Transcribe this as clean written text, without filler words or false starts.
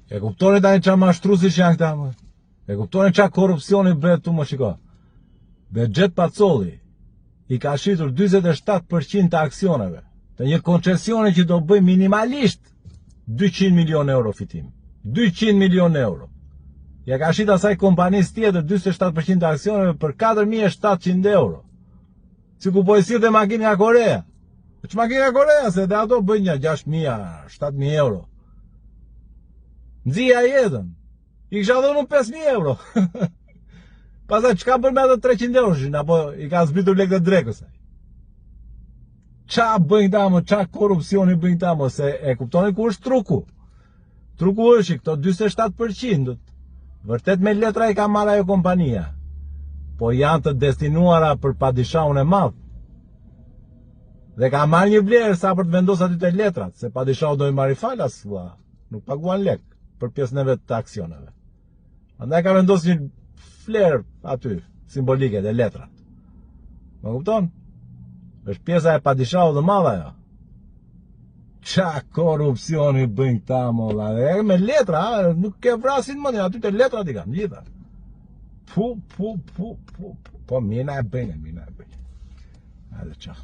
E kuptoni tani qa mashtrusi që janë këta, më? E kuptoni qa korupcioni bëhet tu, më shiko. Bexhet Pacolli i ka shitur 47% të aksioneve të një koncesioni që do bëj minimalisht 200 milion euro fitim. 200 milion euro. Ja ka shit asaj kompanisë tjetër 47% të aksioneve për 4.700 euro. Si ku po e sillte makinë nga Korea. Që makinë nga Korea, se dhe ato bëjnë një 6.000, 7.000 euro. Nxija jetën. I kisha dhënë 5.000 euro. Pastaj çka bën me ato 300 euroshin, apo i ka zbritur lekë të drekës. Qa bëjnë ta më, qa korupcioni bëjnë ta më, se e kuptoni ku është truku. Truku është këto 47%. Vërtet me letra i ka marrë ajo kompania. Po janë të destinuara për padishahun e madh. Dhe ka marrë një vlerë sa për të vendosur aty të letrat, se padishahu do i marrë falas, nuk paguan lek për pjesën e vet të aksioneve. Andaj ka vendosur një flerë aty, simbolike dhe letrat. Më kupton? Është pjesa e padishahut të madh ajo. Qa korupcioni bëjnë ta molla. E me letra, nuk ke vrasin mëndin, aty të letrat i kam gjitha. Po, mina e bëjnë, Hajde, qa.